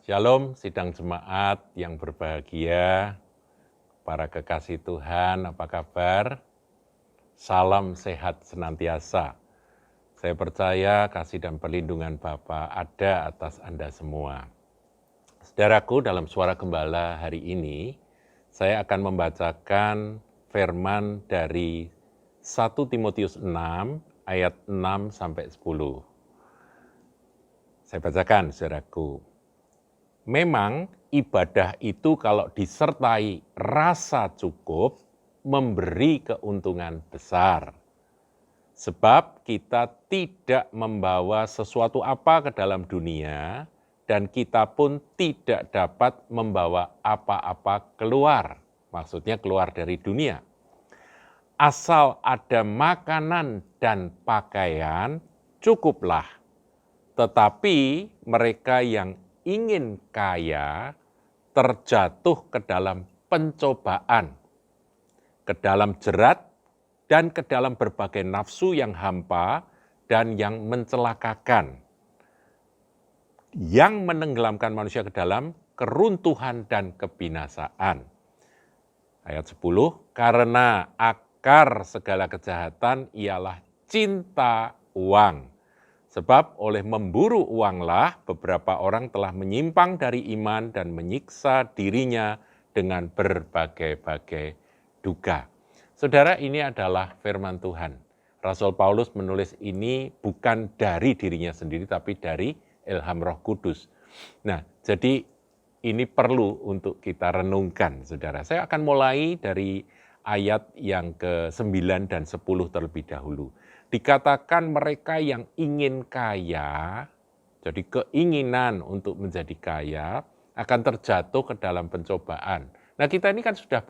Shalom sidang jemaat yang berbahagia, para kekasih Tuhan, apa kabar? Salam sehat senantiasa. Saya percaya kasih dan perlindungan Bapa ada atas Anda semua. Saudaraku, dalam Suara Gembala hari ini, saya akan membacakan firman dari 1 Timotius 6 ayat 6 sampai 10. Saya bacakan, saudaraku. Memang ibadah itu kalau disertai rasa cukup memberi keuntungan besar. Sebab kita tidak membawa sesuatu apa ke dalam dunia dan kita pun tidak dapat membawa apa-apa keluar. Maksudnya keluar dari dunia. Asal ada makanan dan pakaian cukuplah. Tetapi mereka yang ingin kaya terjatuh ke dalam pencobaan, ke dalam jerat, dan ke dalam berbagai nafsu yang hampa dan yang mencelakakan, yang menenggelamkan manusia ke dalam keruntuhan dan kebinasaan. Ayat 10, karena akar segala kejahatan ialah cinta uang. Sebab oleh memburu uanglah beberapa orang telah menyimpang dari iman dan menyiksa dirinya dengan berbagai-bagai duga. Saudara, ini adalah firman Tuhan. Rasul Paulus menulis ini bukan dari dirinya sendiri, tapi dari ilham Roh Kudus. Nah, jadi ini perlu untuk kita renungkan, saudara. Saya akan mulai dari ayat yang ke-9 dan 10 terlebih dahulu. Dikatakan mereka yang ingin kaya, jadi keinginan untuk menjadi kaya, akan terjatuh ke dalam pencobaan. Nah, kita ini kan sudah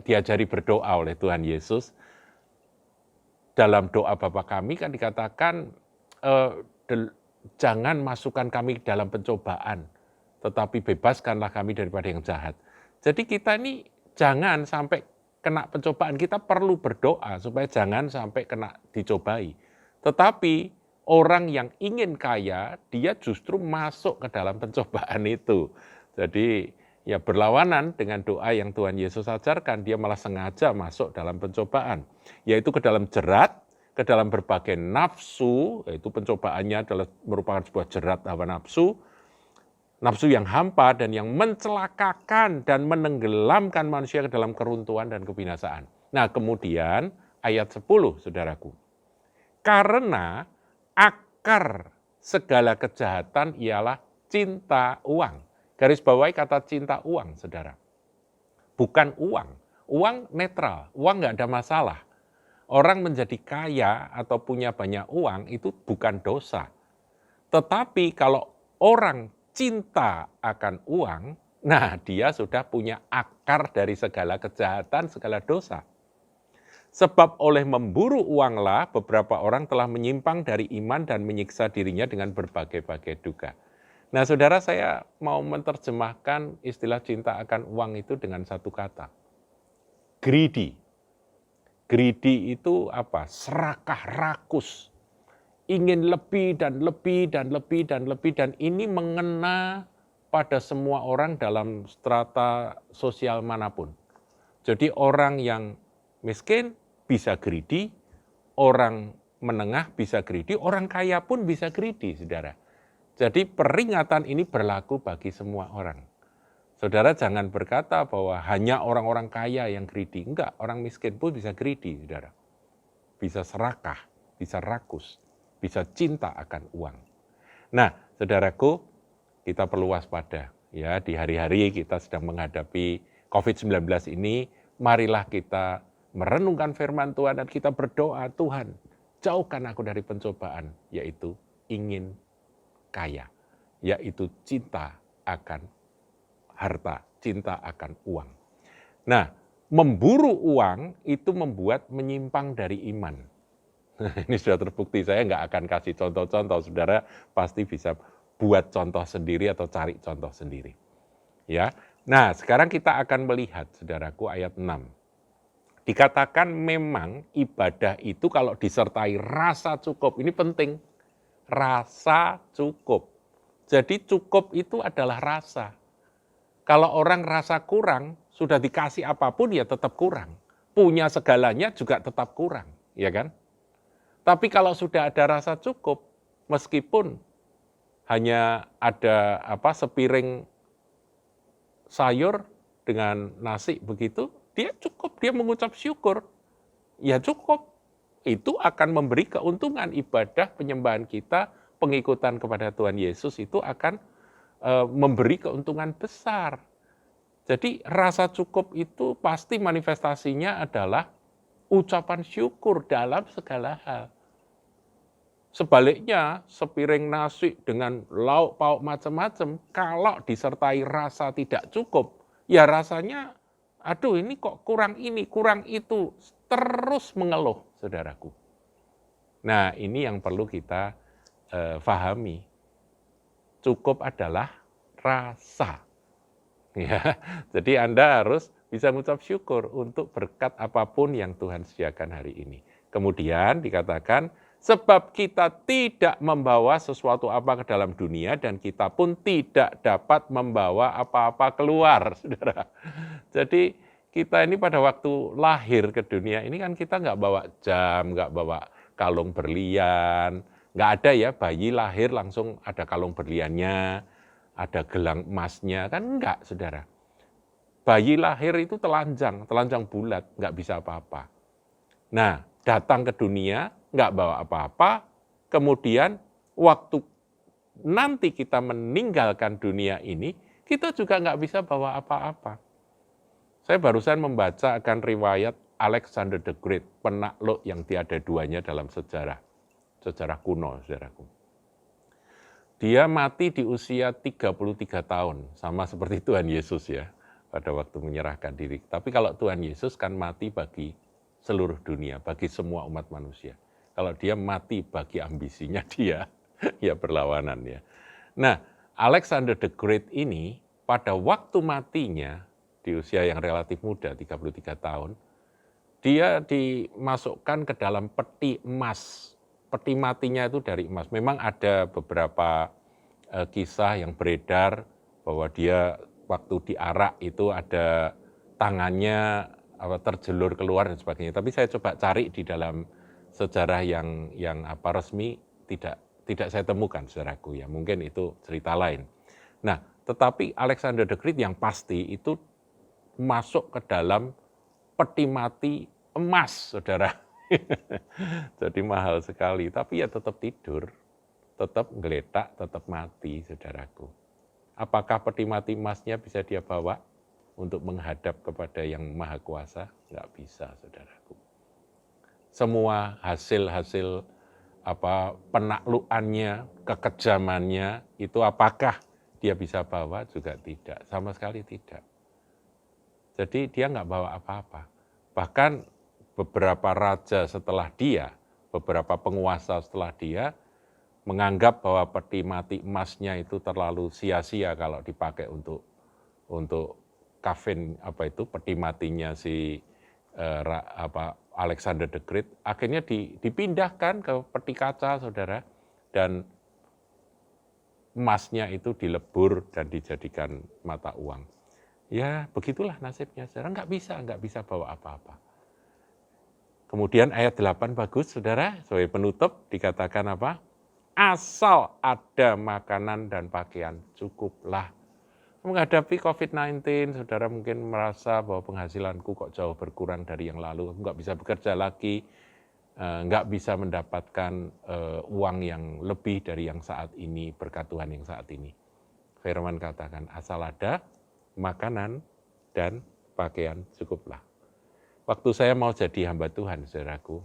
diajari berdoa oleh Tuhan Yesus. Dalam doa Bapa kami kan dikatakan, jangan masukkan kami dalam pencobaan, tetapi bebaskanlah kami daripada yang jahat. Jadi kita ini jangan sampai kena pencobaan, kita perlu berdoa supaya jangan sampai kena dicobai. Tetapi orang yang ingin kaya, dia justru masuk ke dalam pencobaan itu. Jadi ya berlawanan dengan doa yang Tuhan Yesus ajarkan, dia malah sengaja masuk dalam pencobaan. Yaitu ke dalam jerat, ke dalam berbagai nafsu, yaitu pencobaannya adalah merupakan sebuah jerat hawa nafsu, nafsu yang hampa dan yang mencelakakan dan menenggelamkan manusia ke dalam keruntuhan dan kebinasaan. Nah, kemudian ayat 10, saudaraku. Karena akar segala kejahatan ialah cinta uang. Garis bawahi kata cinta uang, saudara. Bukan uang. Uang netral, uang nggak ada masalah. Orang menjadi kaya atau punya banyak uang itu bukan dosa. Tetapi kalau orang cinta akan uang, nah dia sudah punya akar dari segala kejahatan, segala dosa. Sebab oleh memburu uanglah beberapa orang telah menyimpang dari iman dan menyiksa dirinya dengan berbagai-bagai duga. Nah, saudara, saya mau menerjemahkan istilah cinta akan uang itu dengan satu kata. Greedy. Greedy itu apa? Serakah, rakus. Ingin lebih dan lebih dan lebih dan lebih, dan ini mengena pada semua orang dalam strata sosial manapun. Jadi orang yang miskin bisa greedy, orang menengah bisa greedy, orang kaya pun bisa greedy, saudara. Jadi peringatan ini berlaku bagi semua orang. Saudara jangan berkata bahwa hanya orang-orang kaya yang greedy. Enggak, orang miskin pun bisa greedy, saudara. Bisa serakah, bisa rakus, bisa cinta akan uang. Nah, saudaraku, kita perlu waspada. Ya, di hari-hari kita sedang menghadapi COVID-19 ini, marilah kita merenungkan firman Tuhan dan kita berdoa, Tuhan, jauhkan aku dari pencobaan, yaitu ingin kaya, yaitu cinta akan harta, cinta akan uang. Nah, memburu uang itu membuat menyimpang dari iman. Ini sudah terbukti, saya nggak akan kasih contoh-contoh, saudara pasti bisa buat contoh sendiri atau cari contoh sendiri. Ya, nah sekarang kita akan melihat, saudaraku, ayat 6. Dikatakan memang ibadah itu kalau disertai rasa cukup, ini penting, rasa cukup. Jadi cukup itu adalah rasa. Kalau orang rasa kurang, sudah dikasih apapun ya tetap kurang. Punya segalanya juga tetap kurang, ya kan? Tapi kalau sudah ada rasa cukup, meskipun hanya ada sepiring sayur dengan nasi begitu, dia cukup, dia mengucap syukur. Ya cukup. Itu akan memberi keuntungan ibadah penyembahan kita, pengikutan kepada Tuhan Yesus itu akan memberi keuntungan besar. Jadi rasa cukup itu pasti manifestasinya adalah ucapan syukur dalam segala hal. Sebaliknya, sepiring nasi dengan lauk pauk macam-macam, kalau disertai rasa tidak cukup, ya rasanya, aduh ini kok kurang ini, kurang itu, terus mengeluh, saudaraku. Nah, ini yang perlu kita pahami. Cukup adalah rasa. Ya, jadi Anda harus bisa mengucap syukur untuk berkat apapun yang Tuhan sediakan hari ini. Kemudian dikatakan, sebab kita tidak membawa sesuatu apa ke dalam dunia dan kita pun tidak dapat membawa apa-apa keluar, saudara. Jadi kita ini pada waktu lahir ke dunia ini kan kita nggak bawa jam, nggak bawa kalung berlian, nggak ada ya bayi lahir langsung ada kalung berliannya, ada gelang emasnya, kan enggak, saudara. Bayi lahir itu telanjang bulat, nggak bisa apa-apa. Nah, datang ke dunia, nggak bawa apa-apa, kemudian waktu nanti kita meninggalkan dunia ini, kita juga nggak bisa bawa apa-apa. Saya barusan membaca akan riwayat Alexander the Great, penakluk yang tiada duanya dalam sejarah kuno, saudaraku. Dia mati di usia 33 tahun, sama seperti Tuhan Yesus ya, pada waktu menyerahkan diri. Tapi kalau Tuhan Yesus kan mati bagi seluruh dunia, bagi semua umat manusia. Kalau dia mati bagi ambisinya dia, ya berlawanan ya. Nah, Alexander the Great ini pada waktu matinya, di usia yang relatif muda, 33 tahun, dia dimasukkan ke dalam peti emas. Peti matinya itu dari emas. Memang ada beberapa kisah yang beredar bahwa dia waktu diarak itu ada tangannya terjelur keluar dan sebagainya. Tapi saya coba cari di dalam sejarah yang resmi tidak saya temukan, saudaraku ya. Mungkin itu cerita lain. Nah, tetapi Alexander the Great yang pasti itu masuk ke dalam peti mati emas, saudara. Jadi mahal sekali, tapi ya tetap tidur, tetap geletak, tetap mati, saudaraku. Apakah peti mati emasnya bisa dia bawa untuk menghadap kepada yang maha kuasa? Nggak bisa, saudaraku. Semua hasil-hasil penaklukannya, kekejamannya, itu apakah dia bisa bawa? Juga tidak, sama sekali tidak. Jadi dia nggak bawa apa-apa. Bahkan beberapa raja setelah dia, beberapa penguasa setelah dia, menganggap bahwa peti mati emasnya itu terlalu sia-sia kalau dipakai untuk kafan peti matinya si Alexander the Great. Akhirnya dipindahkan ke peti kaca, saudara, dan emasnya itu dilebur dan dijadikan mata uang. Ya begitulah nasibnya, saudara. Nggak bisa bawa apa-apa. Kemudian ayat 8 bagus, saudara, sebagai penutup dikatakan apa? Asal ada makanan dan pakaian, cukuplah. Menghadapi COVID-19, saudara mungkin merasa bahwa penghasilanku kok jauh berkurang dari yang lalu, nggak bisa bekerja lagi, nggak bisa mendapatkan uang yang lebih dari yang saat ini, berkat Tuhan yang saat ini. Firman katakan, asal ada makanan dan pakaian, cukuplah. Waktu saya mau jadi hamba Tuhan, saudaraku,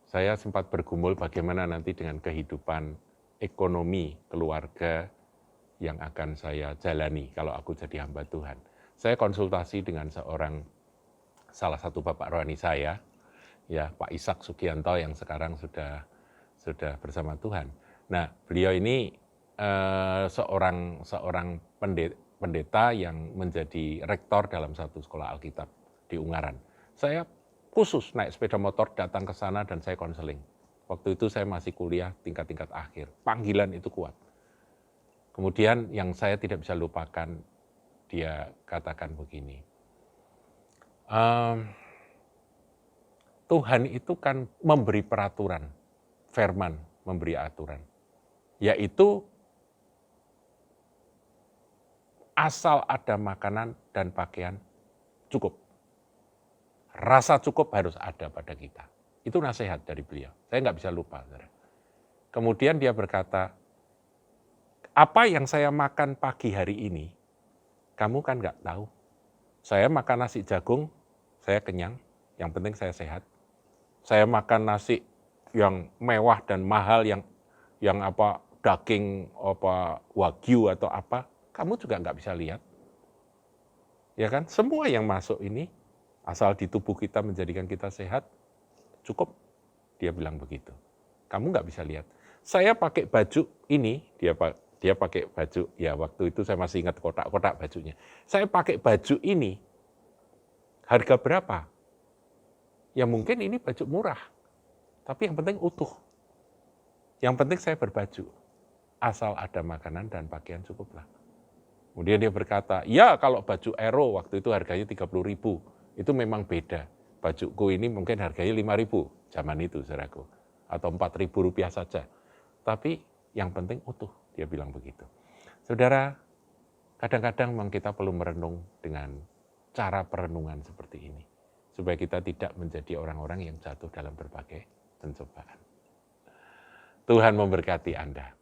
saya sempat bergumul bagaimana nanti dengan kehidupan ekonomi keluarga yang akan saya jalani kalau aku jadi hamba Tuhan. Saya konsultasi dengan salah satu bapak rohani saya, ya Pak Ishak Sugianto yang sekarang sudah bersama Tuhan. Nah, beliau ini seorang pendeta yang menjadi rektor dalam satu sekolah Alkitab di Ungaran. Saya khusus naik sepeda motor datang ke sana dan saya konseling. Waktu itu saya masih kuliah tingkat-tingkat akhir. Panggilan itu kuat. Kemudian yang saya tidak bisa lupakan, dia katakan begini, Tuhan itu kan memberi peraturan, firman memberi aturan, yaitu asal ada makanan dan pakaian cukup. Rasa cukup harus ada pada kita. Itu nasihat dari beliau. Saya nggak bisa lupa. Kemudian dia berkata, apa yang saya makan pagi hari ini, kamu kan nggak tahu. Saya makan nasi jagung, saya kenyang, yang penting saya sehat. Saya makan nasi yang mewah dan mahal, yang daging wagyu atau apa, kamu juga nggak bisa lihat. Ya kan? Semua yang masuk ini, asal di tubuh kita menjadikan kita sehat, cukup. Dia bilang begitu. Kamu nggak bisa lihat. Saya pakai baju ini, dia pakai baju, ya waktu itu saya masih ingat kotak-kotak bajunya. Saya pakai baju ini, harga berapa? Ya mungkin ini baju murah, tapi yang penting utuh. Yang penting saya berbaju, asal ada makanan dan pakaian cukuplah. Kemudian dia berkata, ya kalau baju Aero waktu itu harganya 30.000, itu memang beda. Bajuku ini mungkin harganya 5.000 zaman itu, saudaraku, atau 4.000 rupiah saja. Tapi yang penting utuh, dia bilang begitu. Saudara, kadang-kadang memang kita perlu merenung dengan cara perenungan seperti ini, supaya kita tidak menjadi orang-orang yang jatuh dalam berbagai pencobaan. Tuhan memberkati Anda.